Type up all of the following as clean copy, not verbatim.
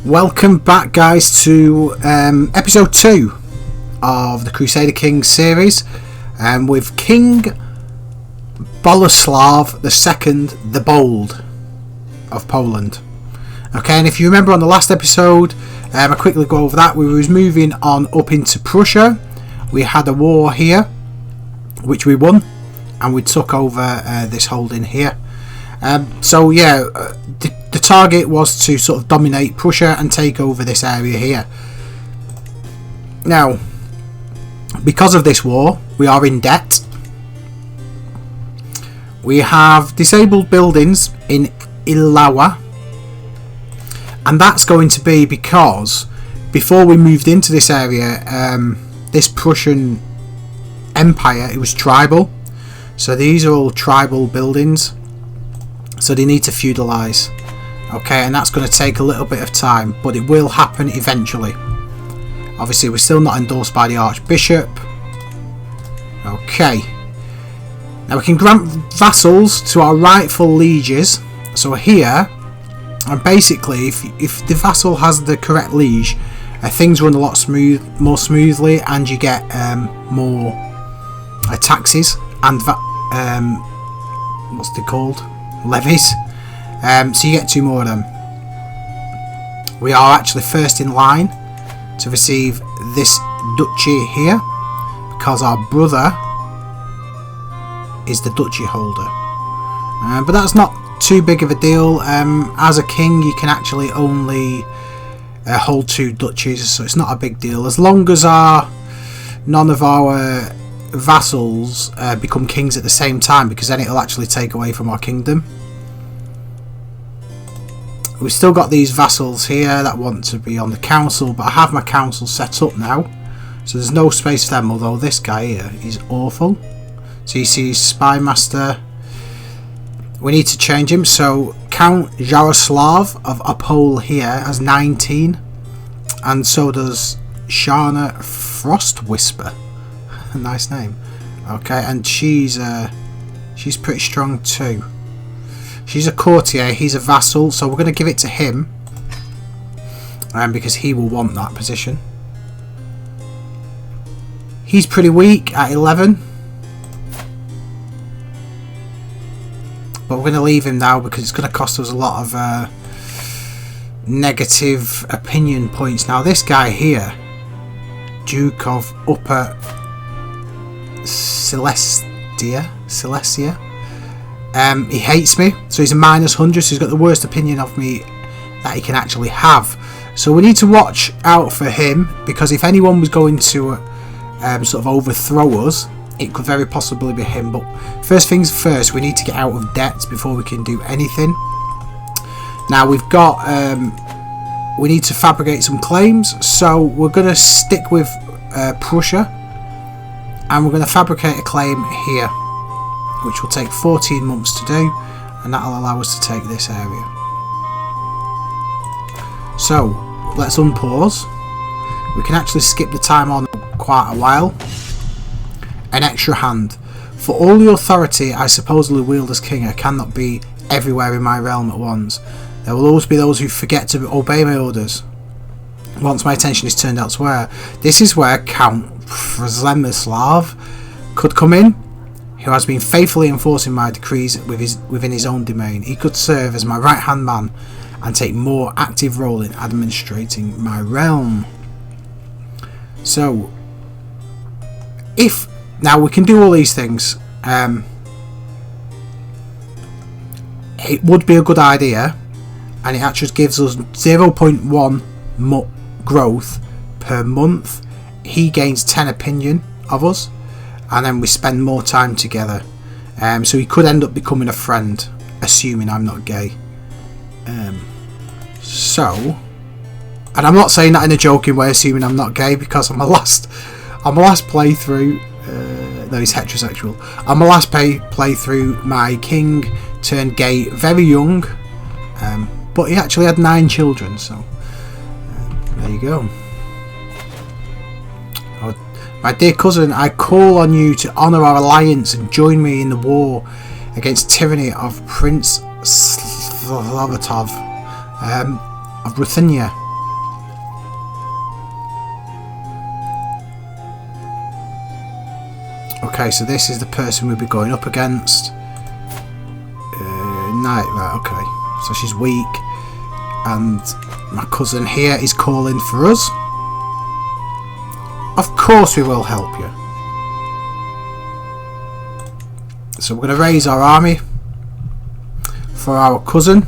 Welcome back, guys, to episode 2 of the Crusader Kings series, with King Boleslav II the Bold of Poland. Okay, and if you remember on the last episode, I quickly go over that. We was moving on up into Prussia. We had a war here, which we won, and we took over this holding here. The target was to sort of dominate Prussia and take over this area here. Now, because of this war, we are in debt. We have disabled buildings in Ilawa, and that's going to be because before we moved into this area, this Prussian Empire, it was tribal. So these are all tribal buildings. So they need to feudalise. Okay, and that's going to take a little bit of time, but it will happen eventually. Obviously, we're still not endorsed by the Archbishop. Okay. Now we can grant vassals to our rightful lieges. So here, and basically, if the vassal has the correct liege, things run a lot more smoothly, and you get more taxes and what's they called? Levies. So you get 2 more of them. We are actually first in line to receive this duchy here because our brother is the duchy holder. But that's not too big of a deal. As a king, you can actually only hold 2 duchies, so it's not a big deal as long as none of our vassals become kings at the same time, because then it'll actually take away from our kingdom. We've still got these vassals here that want to be on the council, but I have my council set up now, so there's no space for them, although this guy here is awful. So you see Spy Master, we need to change him. So Count Jaroslav of Opole here has 19, and so does Shana Frost Whisper. Nice name. Okay, and she's pretty strong too. She's a courtier, he's a vassal, so we're going to give it to him, because he will want that position. He's pretty weak at 11, but we're going to leave him now because it's going to cost us a lot of negative opinion points. Now this guy here, Duke of Upper Silesia, he hates me, so he's a -100, so he's got the worst opinion of me that he can actually have. So we need to watch out for him, because if anyone was going to sort of overthrow us, it could very possibly be him. But first things first, we need to get out of debt before we can do anything. Now we've got we need to fabricate some claims, so we're going to stick with Prussia, and we're going to fabricate a claim here, which will take 14 months to do, and that will allow us to take this area. So let's unpause. We can actually skip the time on quite a while. An extra hand. For all the authority I supposedly wield as king, I cannot be everywhere in my realm at once. There will always be those who forget to obey my orders once my attention is turned elsewhere. This is where Count Przemysław could come in, who has been faithfully enforcing my decrees within his own domain. He could serve as my right-hand man and take more active role in administrating my realm. So, now we can do all these things. It would be a good idea, and it actually gives us 0.1 growth per month. He gains 10 opinion of us, and then we spend more time together. So he could end up becoming a friend, assuming I'm not gay. And I'm not saying that in a joking way, assuming I'm not gay, because on my last playthrough, no, he's heterosexual. On my last playthrough, my king turned gay very young, but he actually had 9 children. So there you go. My dear cousin, I call on you to honour our alliance and join me in the war against tyranny of Prince Slavatov of Ruthenia. Okay, so this is the person we'll be going up against. Right, okay. So she's weak. And my cousin here is calling for us. Of course we will help you. So we're going to raise our army for our cousin.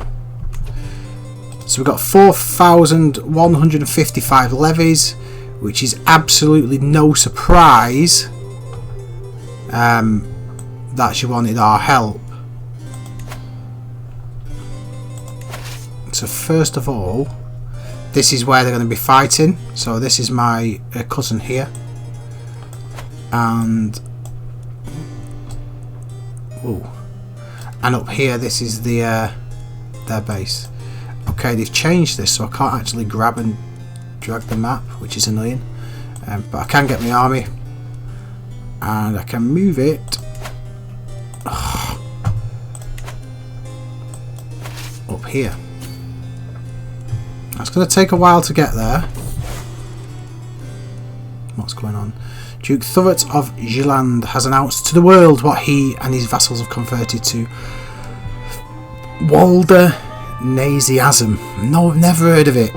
So we've got 4,155 levies, which is absolutely no surprise that she wanted our help. So first of all, this is where they're going to be fighting. So this is my cousin here, and up here this is the their base. Okay, they've changed this, so I can't actually grab and drag the map, which is annoying. But I can get my army, and I can move it up here. It's going to take a while to get there. What's going on? Duke Thurot of Giland has announced to the world what he and his vassals have converted to Walder Naziasm. No, I've never heard of it.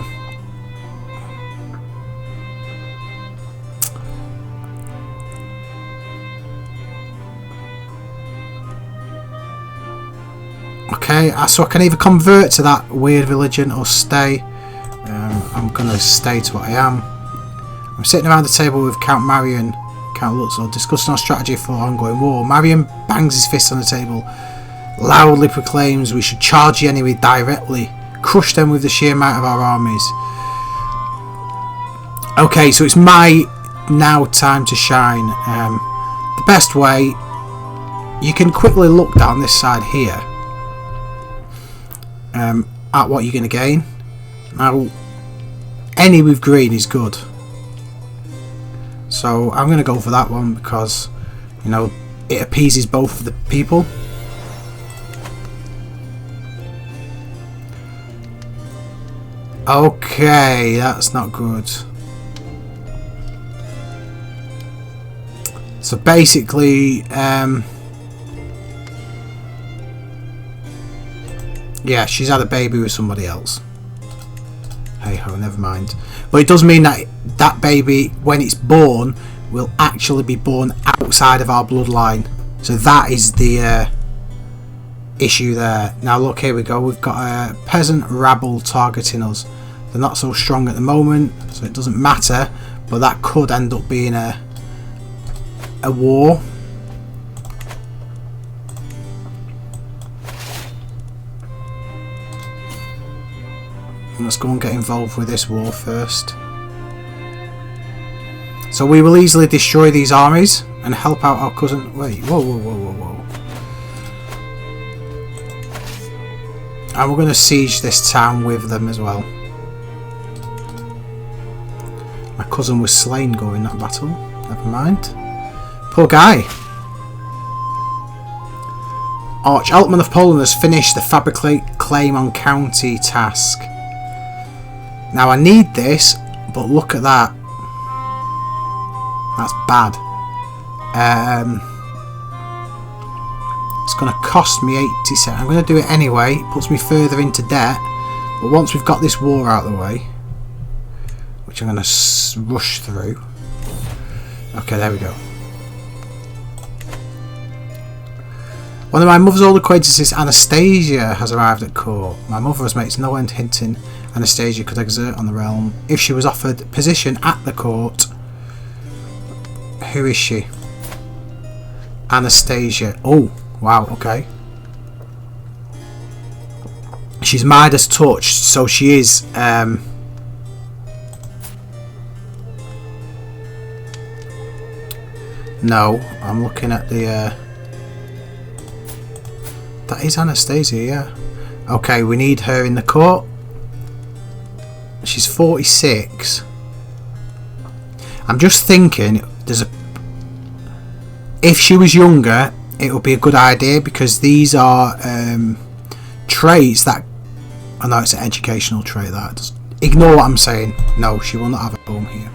Okay, so I can either convert to that weird religion or stay. I'm going to stay to what I am. I'm sitting around the table with Count Marion, Count Lutzel, discussing our strategy for ongoing war. Marion bangs his fist on the table, loudly proclaims we should charge the enemy directly, crush them with the sheer might of our armies. Okay, so it's my now time to shine. The best way, you can quickly look down this side here at what you're going to gain. Now, any with green is good. So I'm going to go for that one because, you know, it appeases both of the people. Okay, that's not good. So basically, yeah, she's had a baby with somebody else. Hey ho, never mind. But it does mean that that baby, when it's born, will actually be born outside of our bloodline. So that is the issue there. Now look, here we go. We've got a peasant rabble targeting us. They're not so strong at the moment, so it doesn't matter. But that could end up being a war. Let's go and get involved with this war first. So we will easily destroy these armies and help out our cousin. Wait, whoa. And we're going to siege this town with them as well. My cousin was slain during that battle. Never mind. Poor guy. Arch Altman of Poland has finished the fabricate claim on county task. Now I need this, but look at that. That's bad. It's going to cost me 80 cents. I'm going to do it anyway. It puts me further into debt. But once we've got this war out of the way, which I'm going to rush through. Okay, there we go. One of my mother's old acquaintances, Anastasia, has arrived at court. My mother has made no end hinting Anastasia could exert on the realm if she was offered position at the court. Who is she? Anastasia. Oh, wow, okay. She's Midas touched, so she is no, I'm looking at the that is Anastasia, yeah. Okay, we need her in the court. She's 46. I'm just thinking if she was younger, it would be a good idea, because these are traits that I know it's an educational trait. That just ignore what I'm saying. No, she will not have a home here.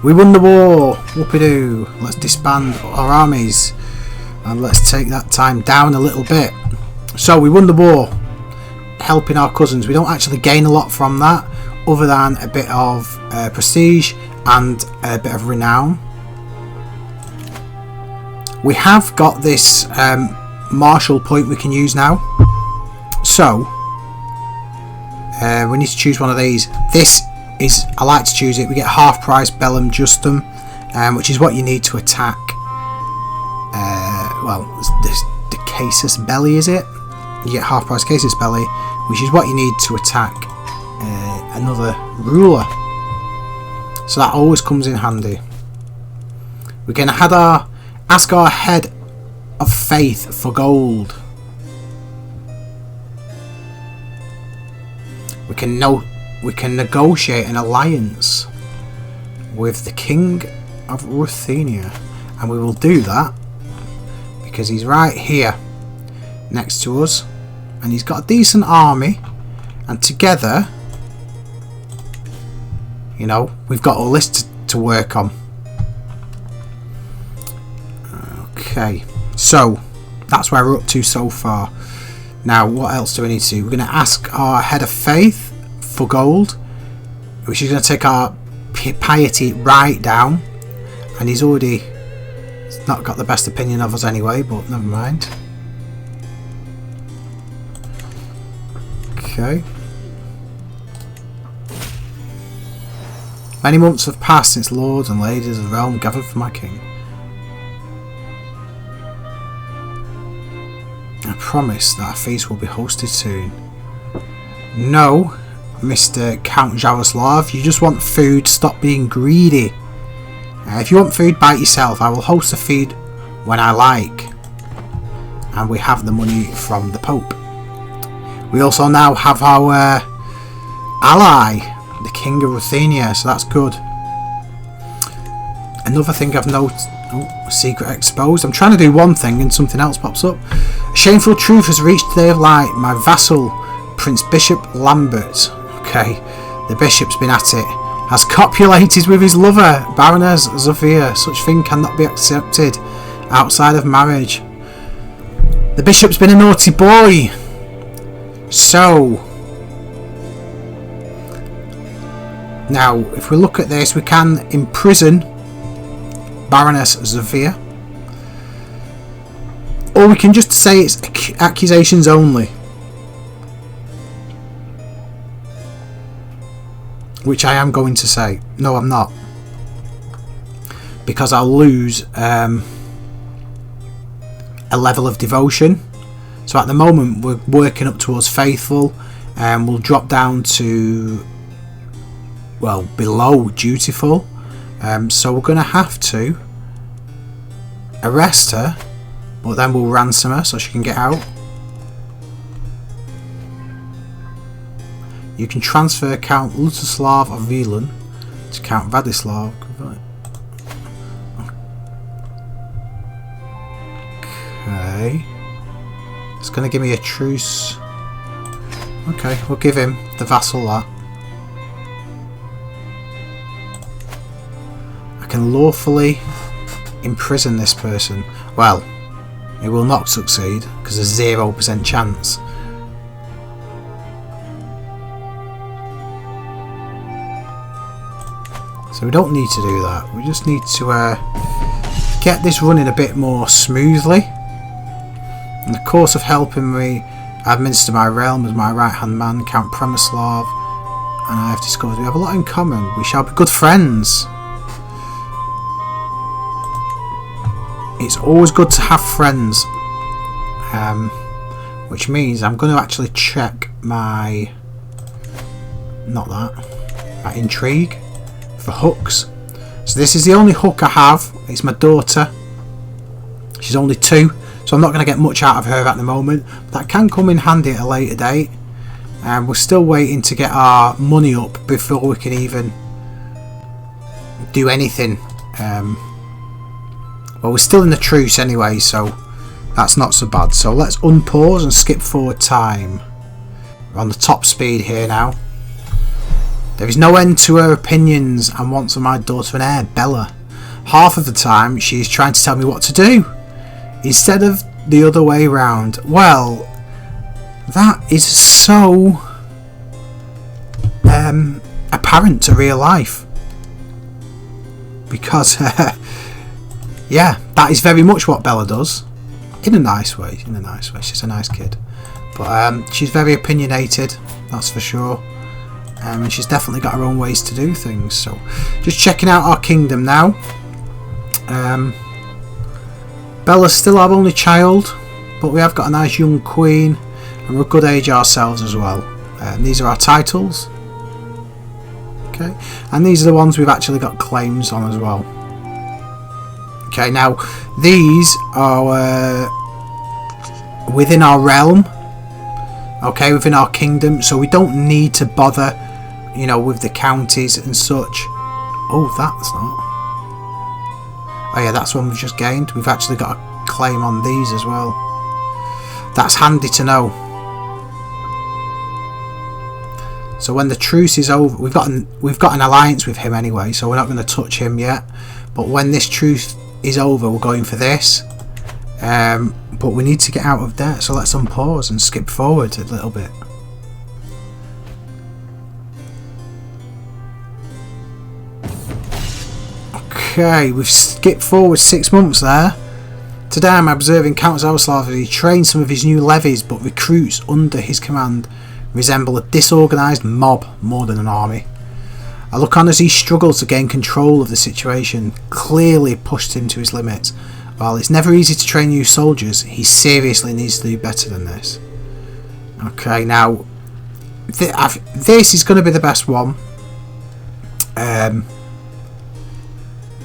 We won the war! Whoopidoo! Let's disband our armies. And let's take that time down a little bit. So we won the war. Helping our cousins. We don't actually gain a lot from that. Other than a bit of prestige and a bit of renown. We have got this martial point we can use now. So we need to choose one of these. This is, I like to choose it. We get half price Bellum Justum, which is what you need to attack. Well, this the Casus Belli, is it? You get half price Casus Belli, which is what you need to attack another ruler. So that always comes in handy. We're going to ask our head of faith for gold. We can negotiate an alliance with the King of Ruthenia, and we will do that because he's right here next to us, and he's got a decent army, and together, you know, we've got a list to work on. Okay, so that's where we're up to so far. Now, what else do we need to do? We're going to ask our head of faith for gold, which is going to take our piety right down, and he's already not got the best opinion of us anyway, but never mind. Okay. Many months have passed since lords and ladies of the realm gathered for my king. I promise that a feast will be hosted soon. No, Mr. Count Jaroslav, you just want food, stop being greedy. If you want food, buy it yourself. I will host a feed when I like. And we have the money from the Pope. We also now have our ally, the King of Ruthenia, so that's good. Another thing I've noticed, secret exposed. I'm trying to do one thing and something else pops up. A shameful truth has reached the day of light. My vassal, Prince Bishop Lambert, okay, the bishop's been at it, has copulated with his lover, Baroness Zofia. Such thing cannot be accepted outside of marriage. The bishop's been a naughty boy. So now, if we look at this, we can imprison Baroness Zofia, or we can just say it's accusations only, which I am going to say. No, I'm not, because I'll lose a level of devotion. So at the moment we're working up towards faithful, and we'll drop down to, well, below dutiful. So we're going to have to arrest her, but then we'll ransom her so she can get out. You can transfer Count Lutoslav of Wielan to Count Vladislav. Okay. It's going to give me a truce. Okay, we'll give him, the vassal, that. I can lawfully imprison this person. Well, it will not succeed because there's 0% chance. So we don't need to do that. We just need to get this running a bit more smoothly. In the course of helping me administer my realm as my right hand man, Count Premoslav, and I have discovered we have a lot in common. We shall be good friends. It's always good to have friends, which means I'm going to actually check my, my intrigue for hooks. So this is the only hook I have. It's my daughter. She's only 2, so I'm not going to get much out of her at the moment. That can come in handy at a later date. And we're still waiting to get our money up before we can even do anything. Well, we're still in the truce anyway, so that's not so bad. So let's unpause and skip forward time. We're on the top speed here now. There is no end to her opinions and wants of my daughter and heir, Bella. Half of the time she is trying to tell me what to do, instead of the other way round. Well, that is so apparent to real life. Because, yeah, that is very much what Bella does. In a nice way, She's a nice kid. But she's very opinionated, that's for sure. And she's definitely got her own ways to do things. So, just checking out our kingdom now. Bella's still our only child, but we have got a nice young queen, and we're a good age ourselves as well. These are our titles. Okay, and these are the ones we've actually got claims on as well. Okay, now these are within our realm. Okay, within our kingdom, so we don't need to bother, you know, with the counties and such. Oh, that's not. Oh yeah, that's one we've just gained. We've actually got a claim on these as well. That's handy to know. So when the truce is over, we've got an alliance with him anyway, so we're not going to touch him yet. But when this truce is over, we're going for this. But we need to get out of debt, so let's unpause and skip forward a little bit. Okay, we've skipped forward 6 months there. Today I'm observing Count Zaroslav as he trains some of his new levies, but recruits under his command resemble a disorganised mob more than an army. I look on as he struggles to gain control of the situation, clearly pushed him to his limits. While it's never easy to train new soldiers, he seriously needs to do better than this. Okay, now this is going to be the best one.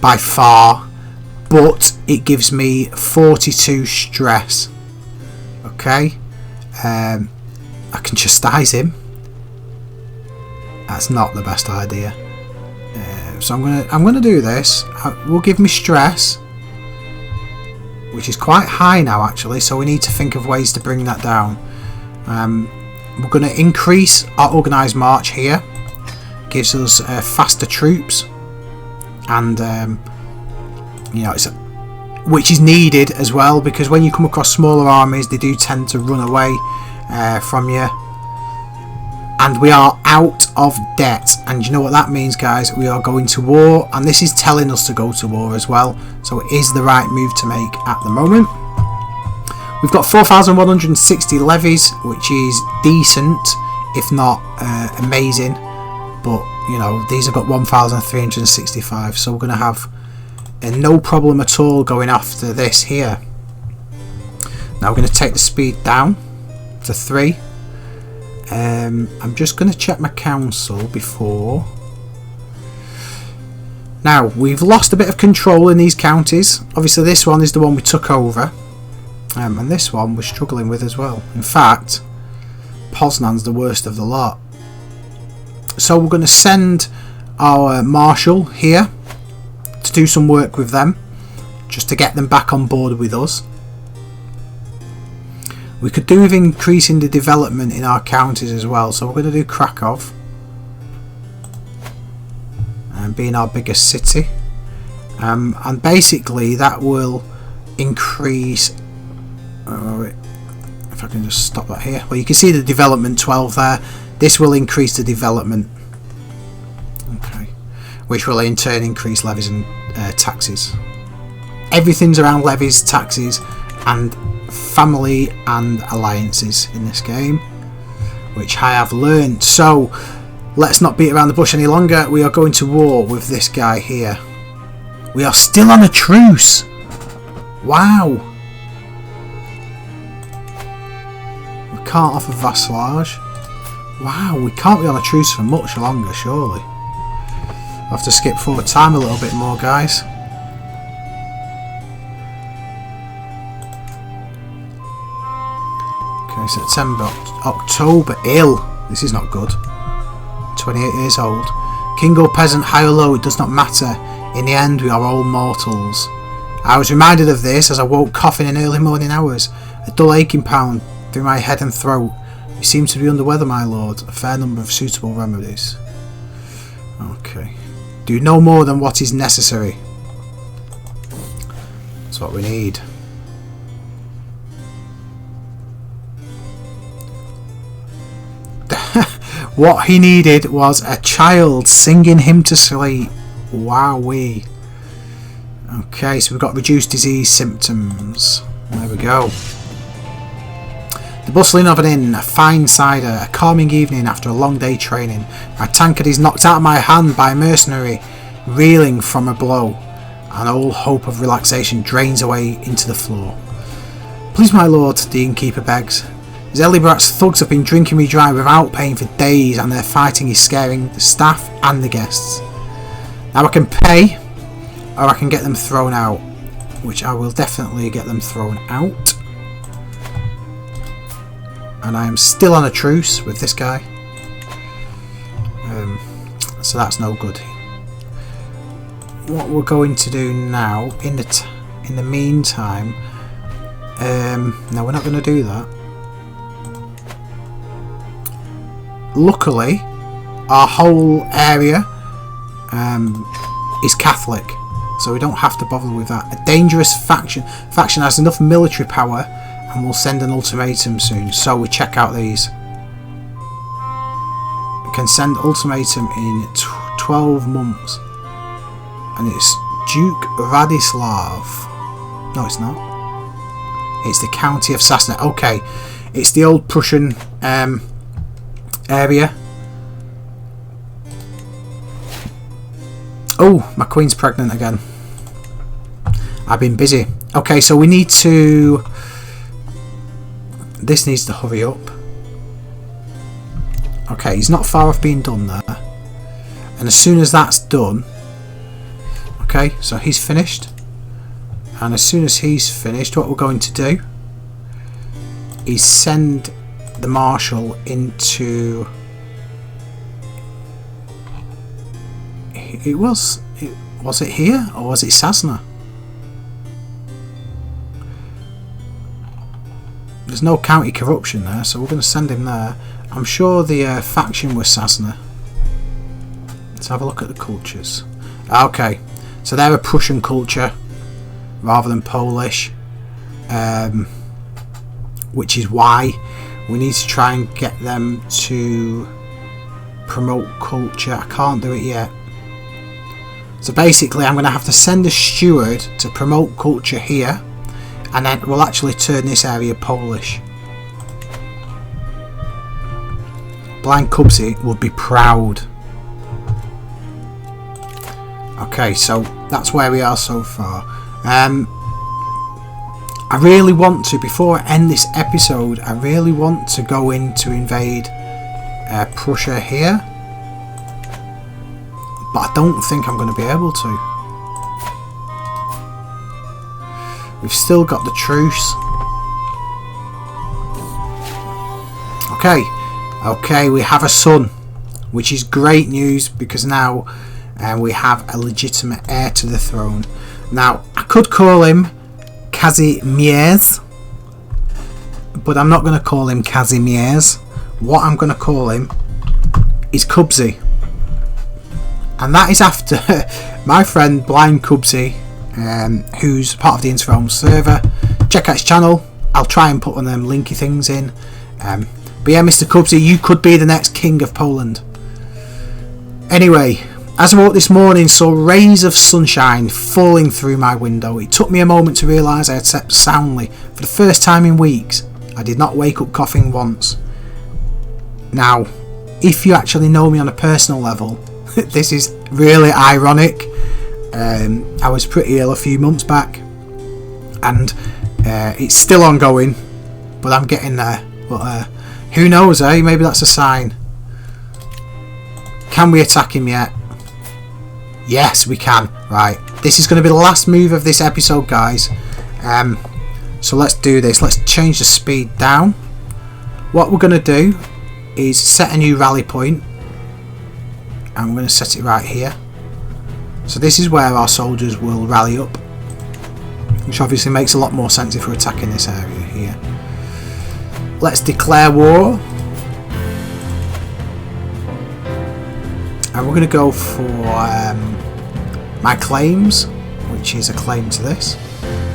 By far, but it gives me 42 stress. Okay, I can chastise him. That's not the best idea. So I'm gonna do this. It will give me stress, which is quite high now actually. So we need to think of ways to bring that down. We're going to increase our organised march here. Gives us faster troops. And you know, which is needed as well, because when you come across smaller armies, they do tend to run away from you. And we are out of debt, and you know what that means, guys? We are going to war, and this is telling us to go to war as well, so it is the right move to make at the moment. We've got 4,160 levies, which is decent, if not amazing. But you know, these have got 1,365, so we're going to have no problem at all going after this here. Now we're going to take the speed down to 3. I'm just going to check my council before. Now we've lost a bit of control in these counties. Obviously this one is the one we took over, and this one we're struggling with as well. In fact, Poznan's the worst of the lot. So we're going to send our marshal here to do some work with them, just to get them back on board with us. We could do with increasing the development in our counties as well, so we're going to do Krakow, and being our biggest city, and basically that will increase. If I can just stop that here. Well, you can see the development 12 there. This will increase the development, okay, which will in turn increase levies and taxes. Everything's around levies, taxes, and family and alliances in this game, which I have learned. So let's not beat around the bush any longer. We are going to war with this guy here. We are still on a truce. Wow. We can't offer vassalage. Wow, we can't be on a truce for much longer, surely. I'll have to skip forward time a little bit more, guys. Okay, September, October, ill. This is not good. 28 years old. King or peasant, high or low, it does not matter. In the end, we are all mortals. I was reminded of this as I woke coughing in early morning hours. A dull aching pound through my head and throat. You seem to be under weather, my lord. A fair number of suitable remedies. Okay. Do no more than what is necessary. That's what we need. What he needed was a child singing him to sleep. Wowee. Okay, so we've got reduced disease symptoms. There we go. The bustling of an inn, a fine cider, a calming evening after a long day training. My tankard is knocked out of my hand by a mercenary, reeling from a blow, and all hope of relaxation drains away into the floor. Please, my lord, the innkeeper begs. Zelibrat's thugs have been drinking me dry without paying for days, and their fighting is scaring the staff and the guests. Now I can pay, or I can get them thrown out, which I will definitely get them thrown out. And I am still on a truce with this guy, so that's no good. What we're going to do now, in the meantime, no, we're not going to do that. Luckily, our whole area is Catholic, so we don't have to bother with that. A dangerous faction has enough military power and will send an ultimatum soon, so we check out these. We can send ultimatum in 12 months, and it's Duke Radislav. No, it's not. It's the county of Sasna. Okay, it's the old Prussian area. Oh, my queen's pregnant again. I've been busy. Okay, so we need to... This needs to hurry up. Okay, he's not far off being done there. And as soon as that's done... Okay, so he's finished. And as soon as he's finished, what we're going to do is send the marshal into... Was it here or was it Sasna? There's no county corruption there, so we're going to send him there. I'm sure the faction was Sasna. Let's have a look at the cultures. Okay, so they're a Prussian culture rather than Polish, which is why we need to try and get them to promote culture. I can't do it yet. So basically I'm going to have to send a steward to promote culture here, and then we'll actually turn this area Polish. Blind Cubsy would be proud. Okay, so that's where we are so far. I really want to, before I end this episode, I really want to go in to invade Prussia here, but I don't think I'm going to be able to. We've still got the truce. Okay, we have a son, which is great news because now we have a legitimate heir to the throne. Now, I could call him Kazimierz, but I'm not going to call him Kazimierz. What I'm going to call him is Cubsy, and that is after my friend Blind Cubsy, who's part of the Interrealm server. Check out his channel. I'll try and put one of them linky things in. But yeah, Mr. Cubsy, you could be the next king of Poland. Anyway, as I woke this morning, saw rays of sunshine falling through my window. It took me a moment to realise I had slept soundly. For the first time in weeks, I did not wake up coughing once. Now, if you actually know me on a personal level, this is really ironic. I was pretty ill a few months back, and it's still ongoing, but I'm getting there. But who knows, eh? Maybe that's a sign. Can we attack him yet? Yes, we can. Right, this is going to be the last move of this episode, guys. So let's do this. Let's change the speed down. What we're going to do is set a new rally point, and we're going to set it right here. So this is where our soldiers will rally up, which obviously makes a lot more sense if we're attacking this area here. Let's declare war. And we're going to go for my claims, which is a claim to this.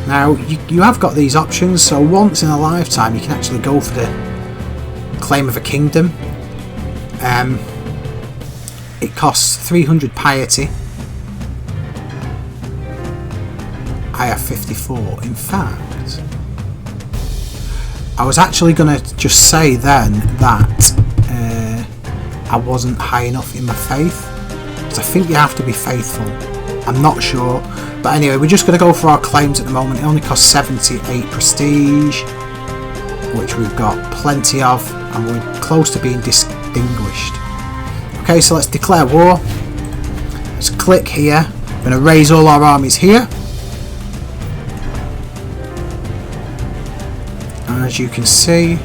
Now, you have got these options, so once in a lifetime you can actually go for the claim of a kingdom. It costs 300 piety. I have 54. In fact, I was actually going to just say then that I wasn't high enough in my faith, because I think you have to be faithful. I'm not sure, but anyway, we're just going to go for our claims at the moment. It only costs 78 prestige, which we've got plenty of, and we're close to being distinguished. Okay, so let's declare war. Let's click here. We're going to raise all our armies here. And as you can see,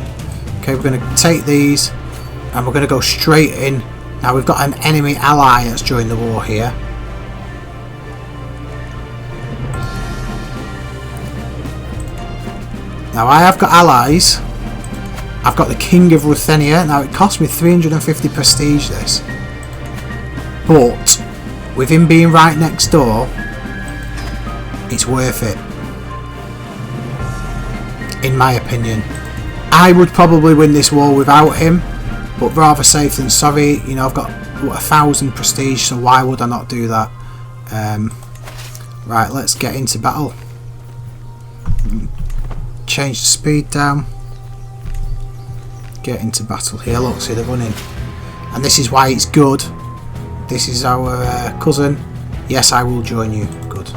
okay, we're going to take these and we're going to go straight in. Now we've got an enemy ally that's joined the war here. Now I have got allies. I've got the King of Ruthenia. Now it cost me 350 prestige this. But with him being right next door, it's worth it. In my opinion. I would probably win this war without him, but rather safe than sorry. You know, I've got 1,000 prestige, so why would I not do that? Right, let's get into battle. Change the speed down. Get into battle here. Look, see, they're running. And this is why it's good. This is our cousin. Yes, I will join you. Good.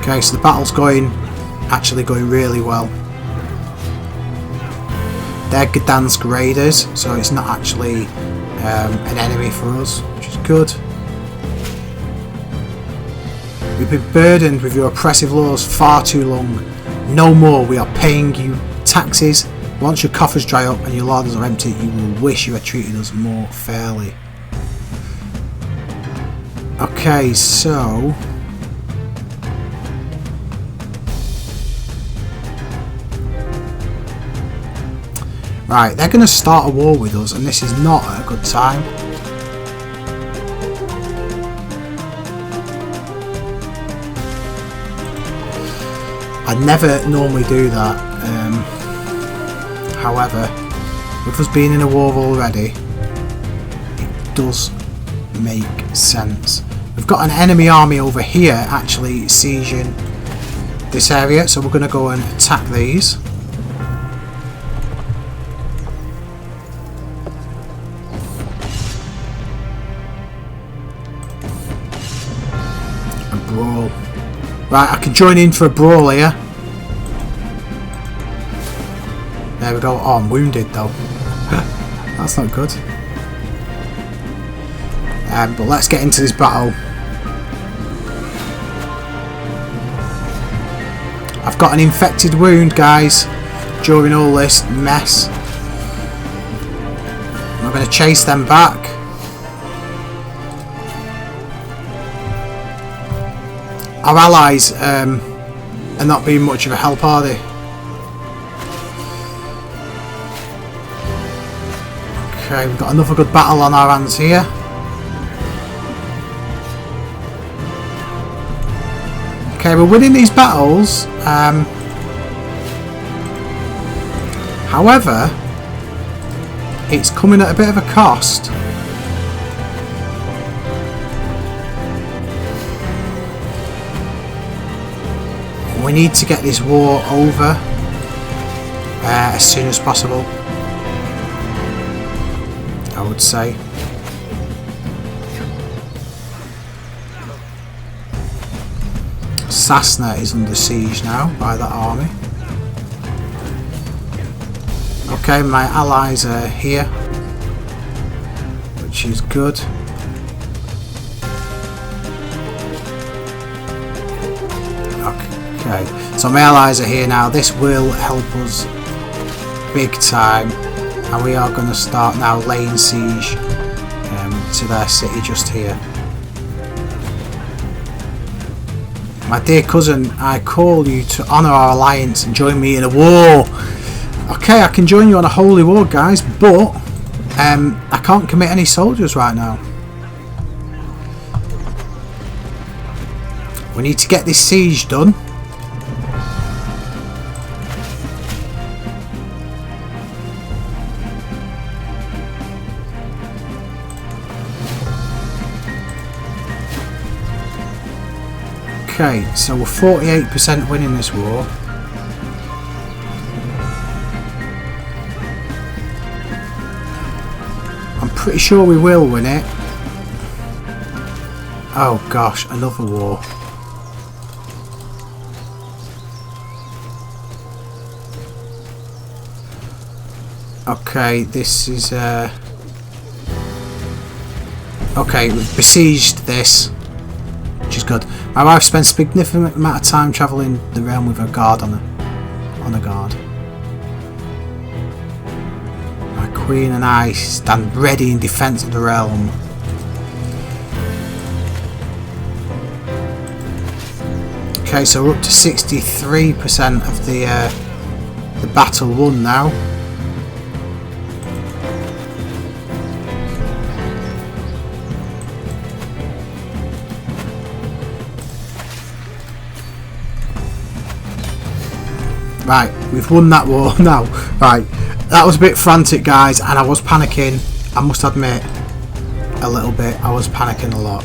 Okay, so the battle's actually going really well. They're Gdansk raiders, so it's not actually an enemy for us, which is good. We've been burdened with your oppressive laws far too long. No more, we are paying you taxes. Once your coffers dry up and your larders are empty, you will wish you had treated us more fairly. Okay, so... right, they're going to start a war with us, and this is not a good time. I never normally do that. However, with us being in a war already, it does make sense. We've got an enemy army over here actually sieging this area, so we're going to go and attack these. And brawl. Right, I can join in for a brawl here. There we go. Oh, I'm wounded though. That's not good. But let's get into this battle. I've got an infected wound, guys, during all this mess. I'm going to chase them back. Our allies are not being much of a help, are they? Okay, we've got another good battle on our hands here. Okay, we're winning these battles. However, it's coming at a bit of a cost. We need to get this war over as soon as possible, I would say. Sasna is under siege now by that army. Okay, my allies are here, which is good. Okay, so my allies are here now. This will help us big time, and we are going to start now laying siege to their city just here. My dear cousin, I call you to honour our alliance and join me in a war. Okay, I can join you on a holy war, guys, but I can't commit any soldiers right now. We need to get this siege done. Okay, so we're 48% winning this war. I'm pretty sure we will win it. Oh gosh, another war. Okay, this is okay, we've besieged this, which is good. My wife spent a significant amount of time travelling the realm with her guard on a guard. My queen and I stand ready in defence of the realm. Okay, so we're up to 63% of the battle won now. Right, we've won that war now. Right, that was a bit frantic, guys, and I was panicking. I must admit, a little bit. I was panicking a lot.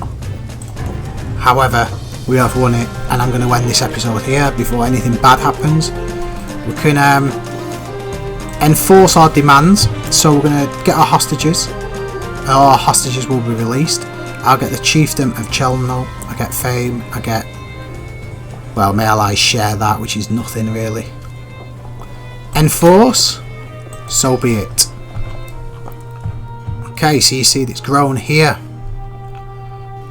However, we have won it, and I'm going to end this episode here before anything bad happens. We can enforce our demands, so we're going to get our hostages. Our hostages will be released. I'll get the chiefdom of Chelno. I get fame. I get, well, my allies share that, which is nothing really. Enforce, so be it. Okay, so you see it's grown here,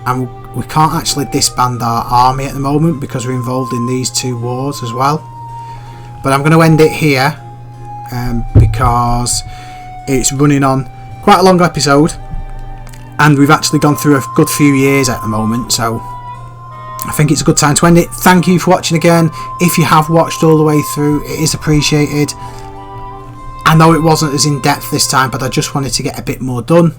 and we can't actually disband our army at the moment because we're involved in these two wars as well. But I'm going to end it here because it's running on quite a long episode, and we've actually gone through a good few years at the moment, so I think it's a good time to end it. Thank you for watching again. If you have watched all the way through, it is appreciated. I know it wasn't as in depth this time, but I just wanted to get a bit more done.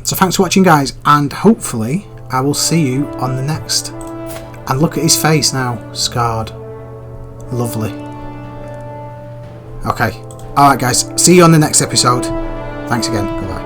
So thanks for watching, guys, and hopefully I will see you on the next. And look at his face now, scarred. Lovely. Okay, alright guys, see you on the next episode. Thanks again, goodbye.